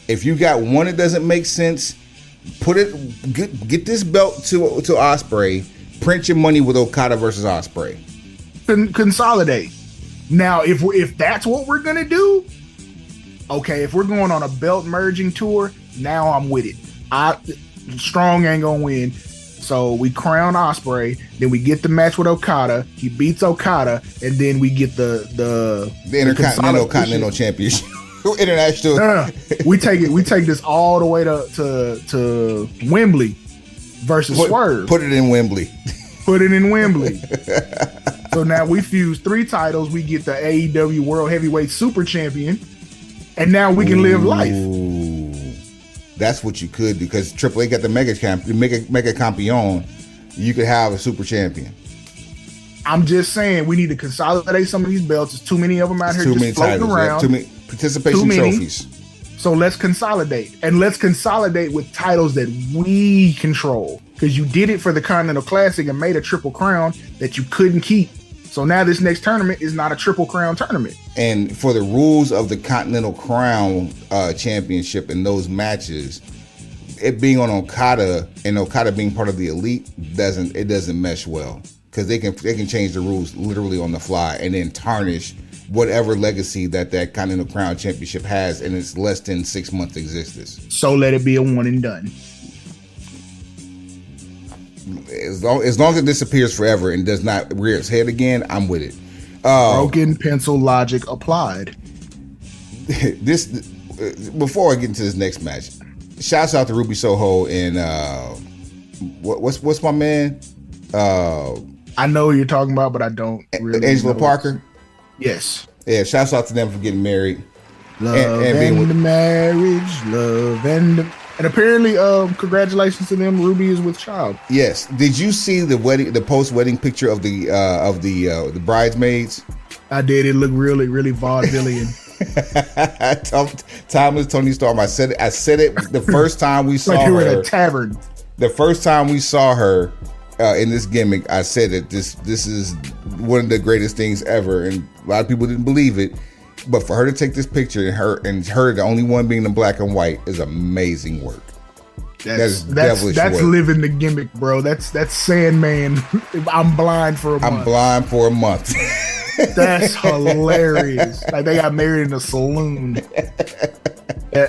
If you got one that doesn't make sense, get this belt to Ospreay. Print your money with Okada versus Ospreay. Consolidate. Now, if that's what we're gonna do, okay. If we're going on a belt merging tour, now I'm with it. Strong ain't gonna win, so we crown Ospreay. Then we get the match with Okada. He beats Okada, and then we get the Intercontinental Championship. International. No. We take this all the way to Wembley versus Swerve. Put it in Wembley. Put it in Wembley. So now we fuse 3 titles. We get the AEW World Heavyweight Super Champion, and now we can live life. That's what you could do, because Triple A got the Mega Campeon. You could have a Super Champion. I'm just saying we need to consolidate some of these belts. There's too many of them out here just floating around. Too many participation trophies. So let's consolidate, and let's consolidate with titles that we control. Because you did it for the Continental Classic and made a Triple Crown that you couldn't keep. So now this next tournament is not a Triple Crown tournament. And for the rules of the Continental Crown Championship in those matches, it being on Okada and Okada being part of the Elite doesn't mesh well, because they can change the rules literally on the fly and then tarnish whatever legacy that Continental Crown Championship has in its less than 6 months existence. So let it be a one and done. As long as it disappears forever and does not rear its head again, I'm with it. Broken pencil logic applied. Before I get into this next match, shouts out to Ruby Soho and what's my man? I know who you're talking about, but I don't really. Angela Parker. Yes. Yeah. Shouts out to them for getting married. Love and being with the marriage, love and apparently, congratulations to them. Ruby is with child. Yes. Did you see the post-wedding picture of the bridesmaids? I did. It looked really, really vaudevillian. Timeless Tony Storm. I said it the first time we saw like her in a tavern. The first time we saw her in this gimmick, I said that this is one of the greatest things ever, and a lot of people didn't believe it. But for her to take this picture and her the only one being in black and white is amazing work. That's devilish work. That's living the gimmick, bro. That's Sandman. I'm blind for a month. I'm blind for a month. That's hilarious. Like they got married in a saloon.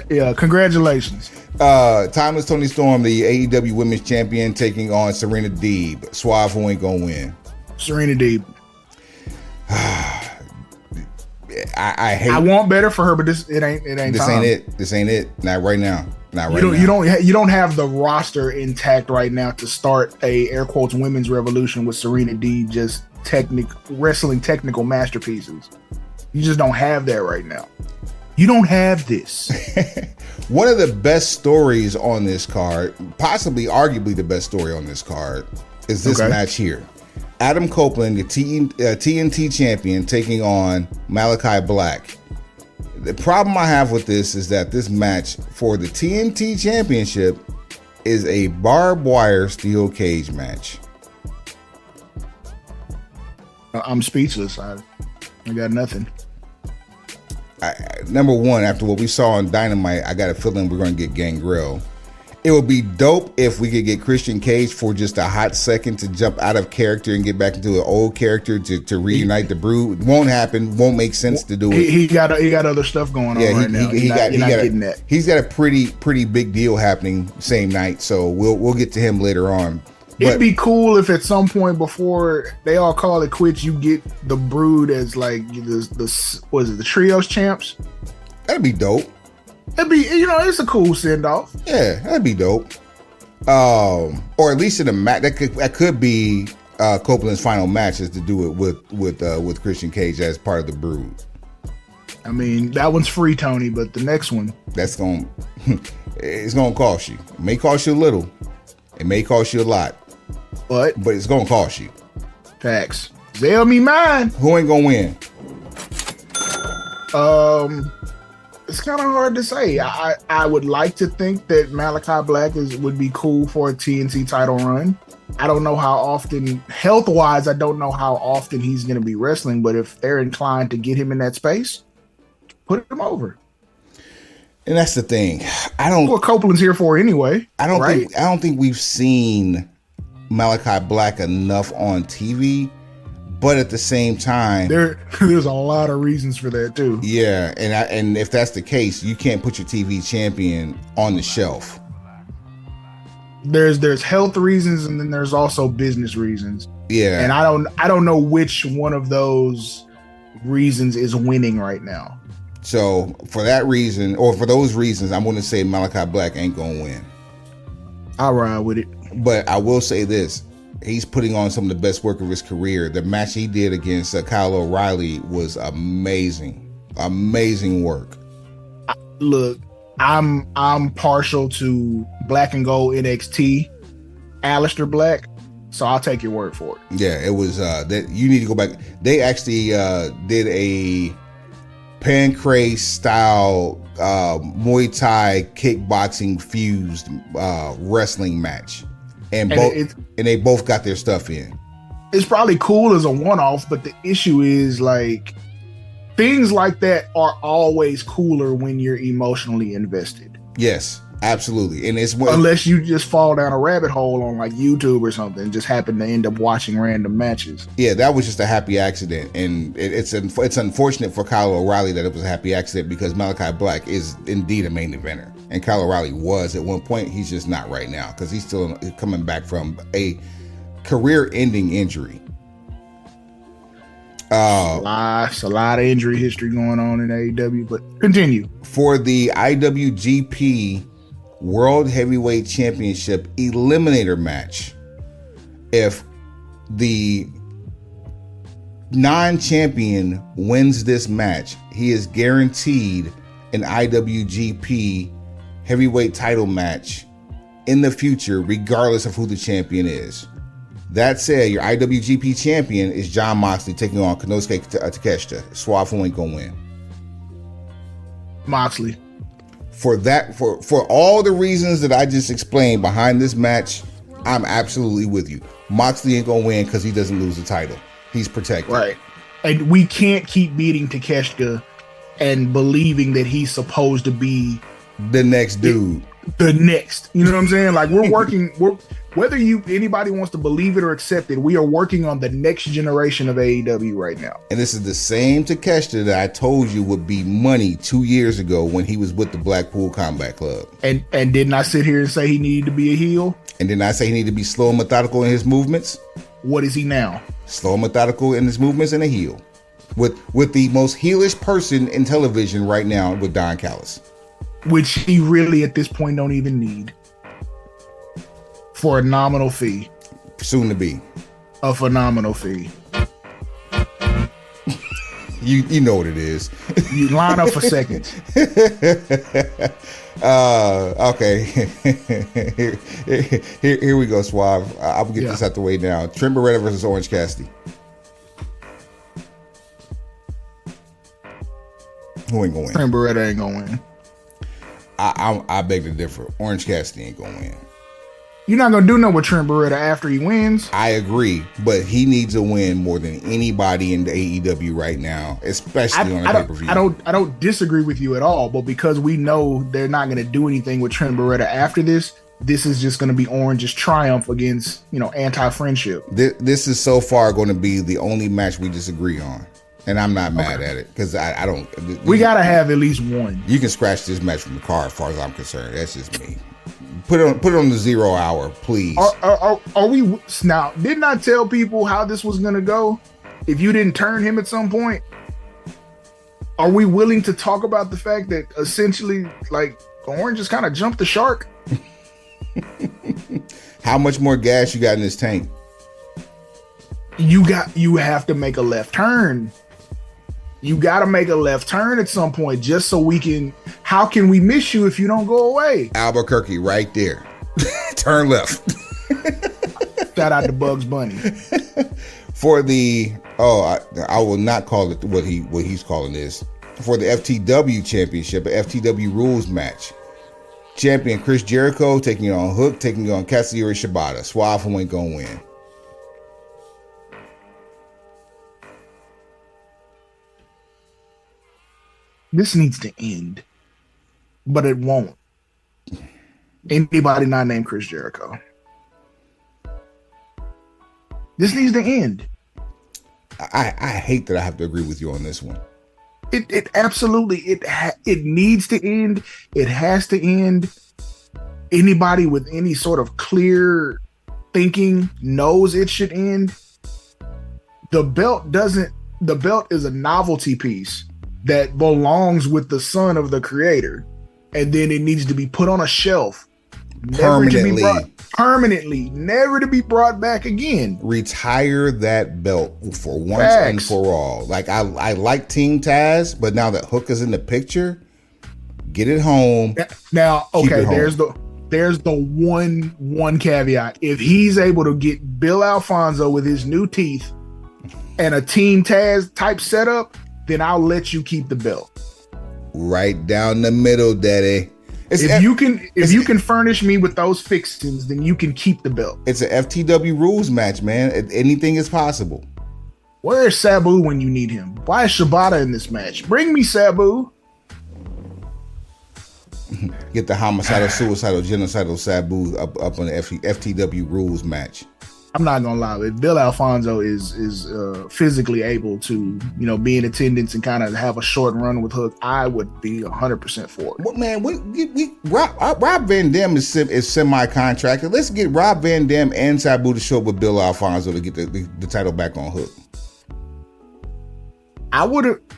Yeah, congratulations. Timeless Tony Storm, the AEW Women's Champion, taking on Serena Deeb. Suave, who ain't gonna win? Serena Deeb. I hate. I want better for her, but this ain't. This time. ain't it. This ain't it. Not right now. Not right now. You don't have the roster intact right now to start a air quotes women's revolution with Serena Deeb just wrestling technical masterpieces. You just don't have that right now. You don't have this. One of the best stories on this card, possibly arguably the best story on this card, is this match here. Adam Copeland, the TNT champion, taking on Malachi Black. The problem I have with this is that this match for the TNT championship is a barbed wire steel cage match. I'm speechless. I got nothing. Number one, after what we saw on Dynamite, I got a feeling we're going to get Gangrel. It would be dope if we could get Christian Cage for just a hot second to jump out of character and get back into an old character to reunite the Brood. It won't happen. Won't make sense to do it. He got other stuff going on right now. He's not getting that. He's got a pretty big deal happening same night. So we'll get to him later on. It'd be cool if at some point before they all call it quits, you get the Brood as like the trios champs. That'd be dope. It'd be, it's a cool send off. Yeah, that'd be dope. Or at least in a match that could be Copeland's final match, is to do it with Christian Cage as part of the Brood. I mean, that one's free, Tony, but the next one, it's gonna cost you. It may cost you a little. It may cost you a lot. But it's gonna cost you. Facts. Sell me mine. Who ain't gonna win? It's kind of hard to say. I would like to think that Malachi Black would be cool for a TNT title run. I don't know how often, health-wise, I don't know how often he's going to be wrestling, but if they're inclined to get him in that space, put him over. And that's the thing. What Copeland's here for anyway. I don't think we've seen Malachi Black enough on TV, but at the same time, there's a lot of reasons for that too. Yeah, and if that's the case, you can't put your TV champion on the shelf. There's health reasons, and then there's also business reasons. Yeah, and I don't know which one of those reasons is winning right now. So for that reason, or for those reasons, I'm going to say Malachi Black ain't going to win. I'll ride with it. But I will say this. He's putting on some of the best work of his career. The match he did against Kyle O'Reilly was amazing. Amazing work. Look, I'm partial to Black and Gold NXT, Aleister Black, so I'll take your word for it. Yeah, it was that you need to go back. They actually did a Pancrase style Muay Thai kickboxing fused wrestling match. And they both got their stuff in. It's probably cool as a one-off, but the issue is like things like that are always cooler when you're emotionally invested. Yes, absolutely. And it's unless you just fall down a rabbit hole on like YouTube or something and just happen to end up watching random matches. Yeah, that was just a happy accident, and it's unfortunate for Kyle O'Reilly that it was a happy accident because Malachi Black is indeed a main eventer, and Kyle O'Reilly was at one point. He's just not right now because he's still coming back from a career-ending injury. It's a lot of injury history going on in AEW, but continue. For the IWGP World Heavyweight Championship Eliminator match, if the non-champion wins this match, he is guaranteed an IWGP Heavyweight title match in the future, regardless of who the champion is. That said, your IWGP champion is Jon Moxley taking on Konosuke Takeshita. Swafu ain't gonna win. Moxley. For all the reasons that I just explained behind this match, I'm absolutely with you. Moxley ain't gonna win because he doesn't lose the title. He's protected. Right. And we can't keep beating Takeshita and believing that he's supposed to be the next dude. The next. You know what I'm saying? Like whether anybody wants to believe it or accept it, we are working on the next generation of AEW right now. And this is the same Takeshita that I told you would be money 2 years ago when he was with the Blackpool Combat Club. And didn't I sit here and say he needed to be a heel? And didn't I say he needed to be slow and methodical in his movements? What is he now? Slow and methodical in his movements and a heel. With the most heelish person in television right now with Don Callis. Which he really at this point don't even need. For a nominal fee. Soon to be. A phenomenal fee. You know what it is. You line up for seconds. Okay. Here we go, Suave. I'll get this out the way now. Trent Beretta versus Orange Cassidy. Who ain't gonna win? Trent Beretta ain't gonna win. I beg to differ. Orange Cassidy ain't gonna win. You're not gonna do nothing with Trent Beretta after he wins. I agree, but he needs a win more than anybody in the AEW right now, especially on a pay-per-view. I don't disagree with you at all, but because we know they're not gonna do anything with Trent Beretta after this is just gonna be Orange's triumph against anti-friendship. This is so far going to be the only match we disagree on. And I'm not mad at it because I don't. We gotta have at least one. You can scratch this match from the card, as far as I'm concerned. That's just me. Put it on the 0 hour, please. Are we now? Didn't I tell people how this was gonna go? If you didn't turn him at some point, are we willing to talk about the fact that essentially, like, Orange just kind of jumped the shark? How much more gas you got in this tank? You have to make a left turn. You got to make a left turn at some point just so we can. How can we miss you if you don't go away? Albuquerque, right there. Turn left. Shout out to Bugs Bunny. For the I will not call it what he's calling this. for the FTW championship, a FTW rules match. Champion Chris Jericho taking on Hook, taking on Katsuyori Shibata. Suave, who ain't gonna win? This needs to end, but it won't. Anybody not named Chris Jericho. This needs to end. I hate that I have to agree with you on this one. It absolutely it needs to end. It has to end. Anybody with any sort of clear thinking knows it should end. The belt is a novelty piece that belongs with the son of the creator, and then it needs to be put on a shelf permanently, never to be brought back again. Retire that belt for once and for all. Like I like Team Taz, but now that Hook is in the picture, get it home. Now, okay, there's the one caveat. If he's able to get Bill Alfonso with his new teeth and a Team Taz type setup, then I'll let you keep the belt. Right down the middle, daddy. If you can furnish me with those fixings, then you can keep the belt. It's an FTW rules match, man. Anything is possible. Where is Sabu when you need him? Why is Shibata in this match? Bring me Sabu. Get the homicidal, suicidal, genocidal Sabu up on the FTW rules match. I'm not gonna lie, if Bill Alfonso is physically able to, be in attendance and kind of have a short run with Hook, I would be 100% for it. Well, man, Rob Van Dam is semi-contracted. Let's get Rob Van Dam and Sabu to show up with Bill Alfonso to get the title back on Hook.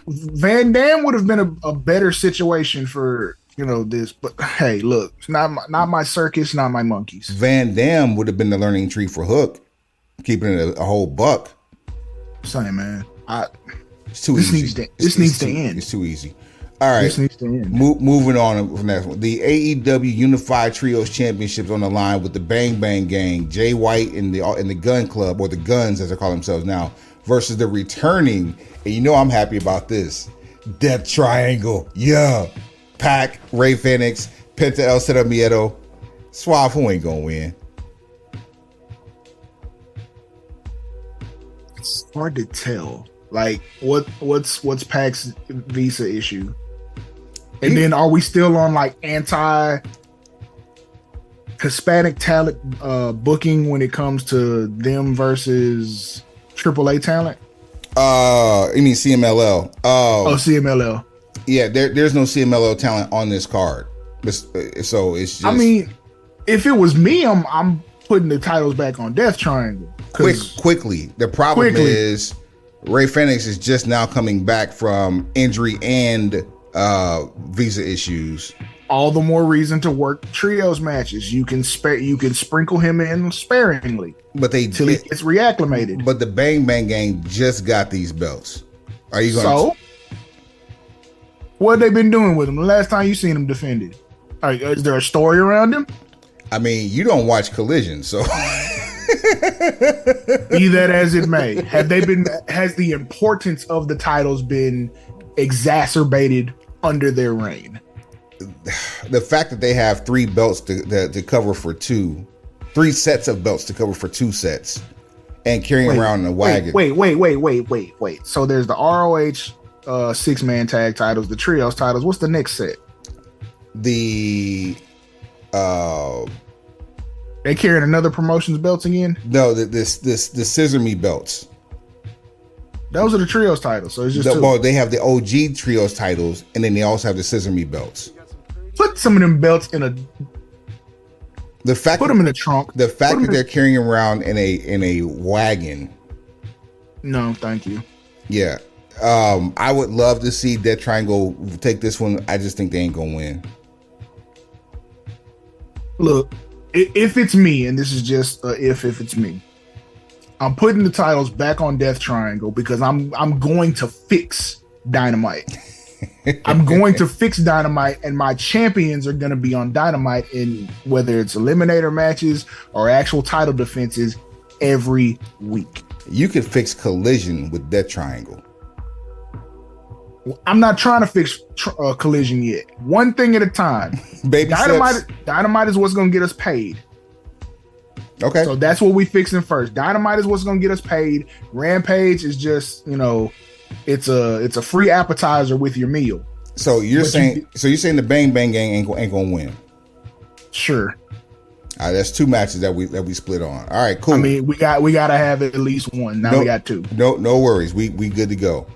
Van Dam would have been a better situation for this, but hey, look, it's not my circus, not my monkeys. Van Dam would have been the learning tree for Hook, keeping it a whole buck. Saying, man, it's too easy. This needs to end. It's too easy. All right, this needs to end. Moving on from that one, the AEW Unified Trios Championships on the line with the Bang Bang Gang, Jay White in the Gun Club, or the Guns as they call themselves now, versus the returning, and I'm happy about this, Death Triangle. Yeah. Pac, Ray Phoenix, Penta El Zero Miedo. Suave, who ain't gonna win? It's hard to tell. Like, what's Pac's visa issue? And then are we still on like anti-Hispanic talent booking when it comes to them versus AAA talent? You mean CMLL? CMLL. Yeah, there's no CMLL talent on this card, so it's just. I mean, if it was me, I'm putting the titles back on Death Triangle. Quickly. The problem is Ray Phoenix is just now coming back from injury and visa issues. All the more reason to work trios matches. You can sprinkle him in sparingly, but till he gets reacclimated. But the Bang Bang Gang just got these belts. Are you going? What have they been doing with him? The last time you seen him defended? Is there a story around him? I mean, you don't watch Collision, so. Be that as it may, has the importance of the titles been exacerbated under their reign? The fact that they have three belts to cover for three sets of belts to cover for two sets, and carrying around in a wagon. Wait. So there's the ROH 6-man tag titles, the trios titles. What's the next set? They carrying another promotion's belts again? No, the Scissor Me belts. Those are the trios titles. So it's just well, they have the OG trios titles, and then they also have the Scissor Me belts. Put some of them belts in put them in the trunk. The fact that they're carrying around in a wagon. No, thank you. Yeah. I would love to see Death Triangle take this one. I just think they ain't gonna win. Look, if it's me, and this is just if it's me, I'm putting the titles back on Death Triangle because I'm going to fix Dynamite. I'm going to fix Dynamite, and my champions are going to be on Dynamite in whether it's eliminator matches or actual title defenses every week. You could fix Collision with Death Triangle. I'm not trying to fix Collision yet. One thing at a time. Baby steps. Dynamite is what's going to get us paid. Okay. So that's what we fixing first. Dynamite is what's going to get us paid. Rampage is just, it's a free appetizer with your meal. So you're saying the Bang Bang Gang ain't going to win? Sure. All right, that's 2 matches that we split on. All right, cool. I mean, we got to have at least one. Now we got 2. No worries. We good to go.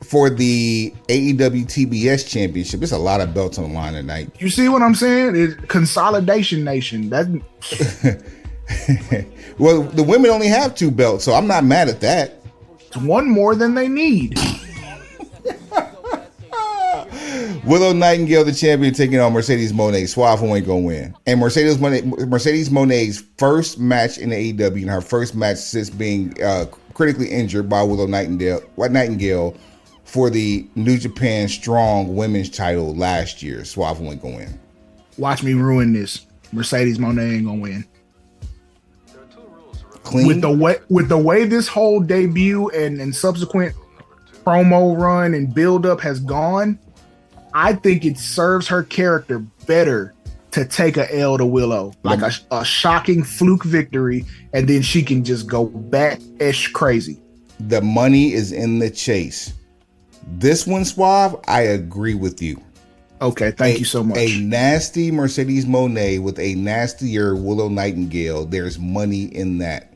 For the AEW TBS Championship, there's a lot of belts on the line tonight. You see what I'm saying? It's Consolidation Nation. Well, the women only have 2 belts, so I'm not mad at that. It's one more than they need. Willow Nightingale, the champion, taking on Mercedes Moné. Suave ain't gonna win. And Mercedes Moné's first match in the AEW, and her first match since being critically injured by Willow Nightingale for the New Japan Strong Women's title last year. Suave ain't gonna win. Watch me ruin this. Mercedes Moné ain't gonna win. Clean. With the way this whole debut and subsequent promo run and build up has gone, I think it serves her character better to take a L to Willow, like a shocking fluke victory, and then she can just go bat-ish crazy. The money is in the chase. This one, Suave, I agree with you. Okay, thank you so much. A nasty Mercedes Moné with a nastier Willow Nightingale, there's money in that.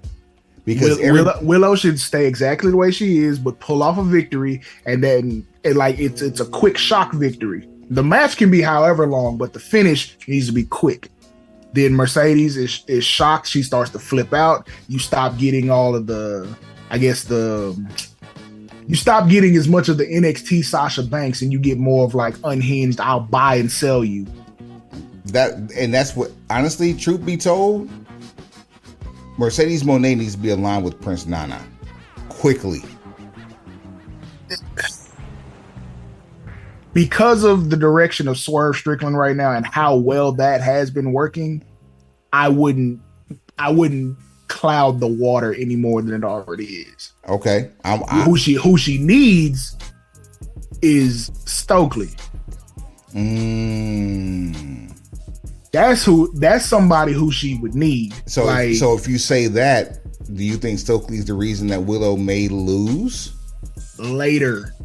Because Willow should stay exactly the way she is, but pull off a victory, and then it's a quick shock victory. The match can be however long, but the finish needs to be quick. Then Mercedes is shocked. She starts to flip out. You stop getting all of you stop getting as much of the NXT Sasha Banks, and you get more of like unhinged, I'll buy and sell you. That's what, honestly, truth be told, Mercedes Moné needs to be aligned with Prince Nana quickly. Because of the direction of Swerve Strickland right now and how well that has been working, I wouldn't cloud the water any more than it already is. Okay. Who she needs is Stokely. That's somebody who she would need. So if you say that, do you think Stokely's the reason that Willow may lose? Later.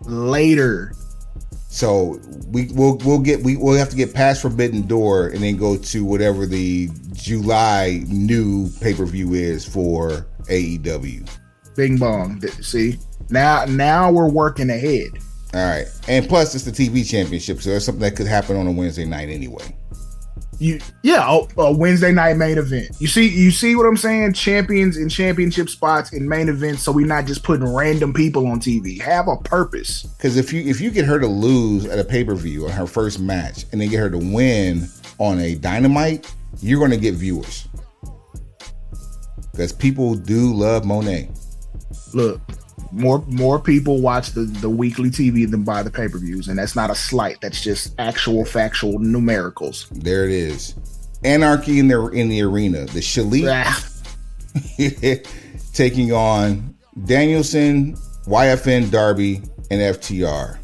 Later. So we'll have to get past Forbidden Door and then go to whatever the July new pay-per-view is for AEW. Bing bong. See? Now we're working ahead. All right. And plus it's the TV championship, so there's something that could happen on a Wednesday night anyway. A Wednesday night main event. You see what I'm saying? Champions in championship spots in main events, so we're not just putting random people on TV. Have a purpose. Because if you get her to lose at a pay-per-view on her first match and then get her to win on a Dynamite, you're going to get viewers. Because people do love Monet. Look, more people watch the weekly TV than buy the pay-per-views, and that's not a slight. That's just actual factual numericals. There it is. Anarchy in the arena. The Shalit taking on Danielson, YFN, Darby, and FTR.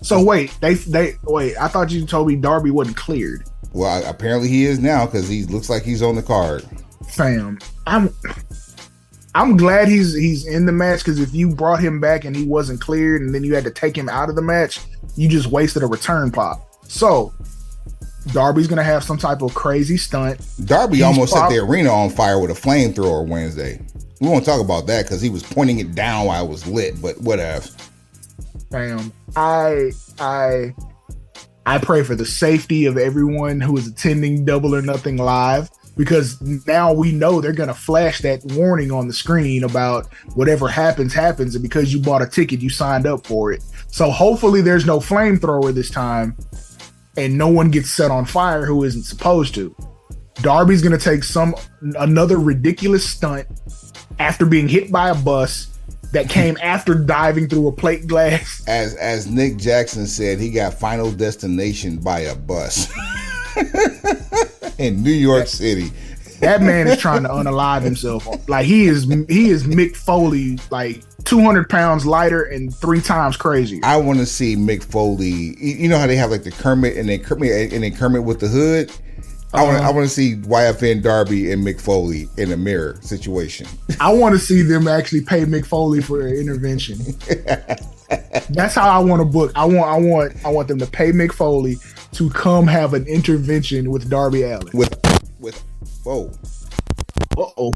So wait, they wait. I thought you told me Darby wasn't cleared. Well, apparently he is now because he looks like he's on the card. Fam, I'm glad he's in the match, because if you brought him back and he wasn't cleared and then you had to take him out of the match, you just wasted a return pop. So Darby's gonna have some type of crazy stunt. Darby almost set the arena on fire with a flamethrower Wednesday. We won't talk about that because he was pointing it down while it was lit, but whatever. Fam, I pray for the safety of everyone who is attending Double or Nothing Live, because now we know they're going to flash that warning on the screen about whatever happens, and because you bought a ticket, you signed up for it. So hopefully there's no flamethrower this time and no one gets set on fire who isn't supposed to. Darby's going to take another ridiculous stunt after being hit by a bus that came after diving through a plate glass. As Nick Jackson said, he got Final Destination by a bus. In New York City. That man is trying to unalive himself. Like he is Mick Foley, like 200 pounds lighter and 3 times crazier. I want to see Mick Foley. You know how they have like the Kermit and then Kermit with the hood. I want to see YFN Darby and Mick Foley in a mirror situation. I want to see them actually pay Mick Foley for an intervention. That's how I want to book. I want them to pay Mick Foley to come have an intervention with Darby Allin. With whoa. Uh-oh.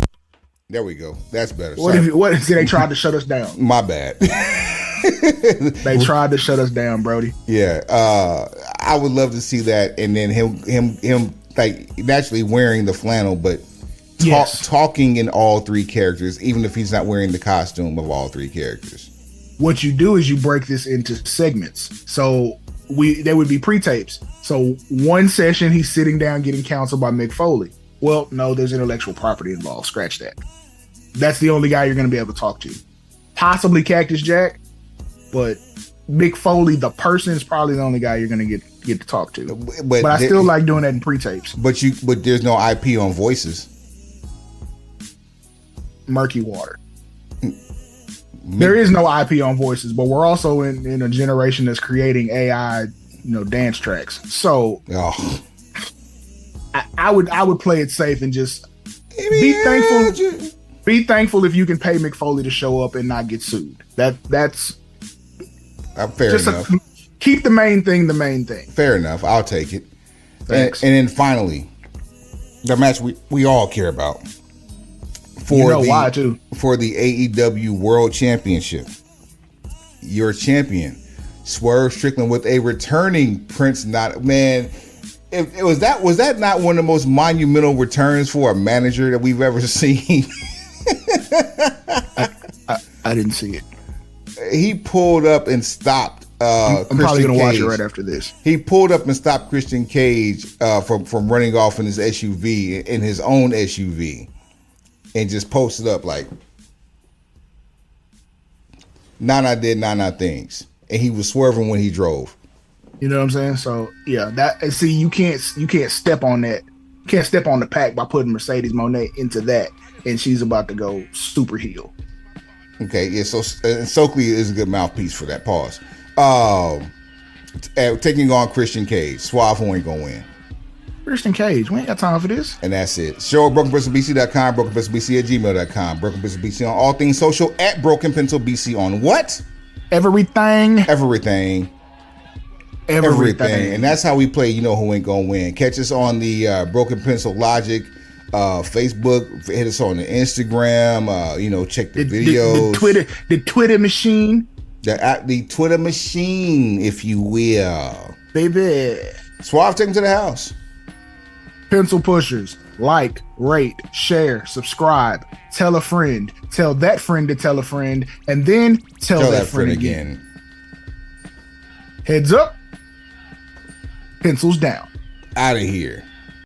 There we go. That's better. What if they tried to shut us down? My bad. They tried to shut us down, Brody. Yeah. I would love to see that, and then him like naturally wearing the flannel, but talking in all 3 characters, even if he's not wearing the costume of all 3 characters. What you do is you break this into segments. So they would be pre-tapes. So one session he's sitting down getting counseled by Mick Foley. Well, no, there's intellectual property involved. Scratch that. That's the only guy you're going to be able to talk to. Possibly Cactus Jack, but Mick Foley, the person, is probably the only guy you're going to get to talk to. But I still like doing that in pre-tapes. But there's no IP on voices. Murky water. There is no IP on voices, but we're also in a generation that's creating AI, dance tracks. So I would play it safe and just be thankful. Be thankful if you can pay Mick Foley to show up and not get sued. That's fair enough. Keep the main thing the main thing. Fair enough. I'll take it. And then finally, the match we all care about. Why too? For the AEW World Championship. Your champion, Swerve Strickland, with a returning Prince Nana. Man, was that not one of the most monumental returns for a manager that we've ever seen? I didn't see it. He pulled up and stopped I'm probably going to watch it right after this. He pulled up and stopped Christian Cage from running off in his SUV, in his own SUV, and just posted up like, Nana did Nana things, and he was swerving when he drove. You know what I'm saying? So yeah, you can't step on that. You can't step on the pack by putting Mercedes Moné into that, and she's about to go super heel. Okay, yeah. So Stokely is a good mouthpiece for that. Pause. Taking on Christian Cage. Suave ain't gonna win. Christian Cage, we ain't got time for this. And that's it. Show at BrokenPencilBC.com, BrokenPencilBC@gmail.com, Broken Pencil BC on all things social, at Broken Pencil BC on what? Everything. And that's how we play You Know Who Ain't Gonna Win. Catch us on the Broken Pencil Logic Facebook, hit us on the Instagram, check the videos. The Twitter machine. The Twitter machine, if you will. Baby. Suave, take him to the house. Pencil pushers, like, rate, share, subscribe, tell a friend, tell that friend to tell a friend, and then tell that friend again. Heads up, pencils down. Out of here.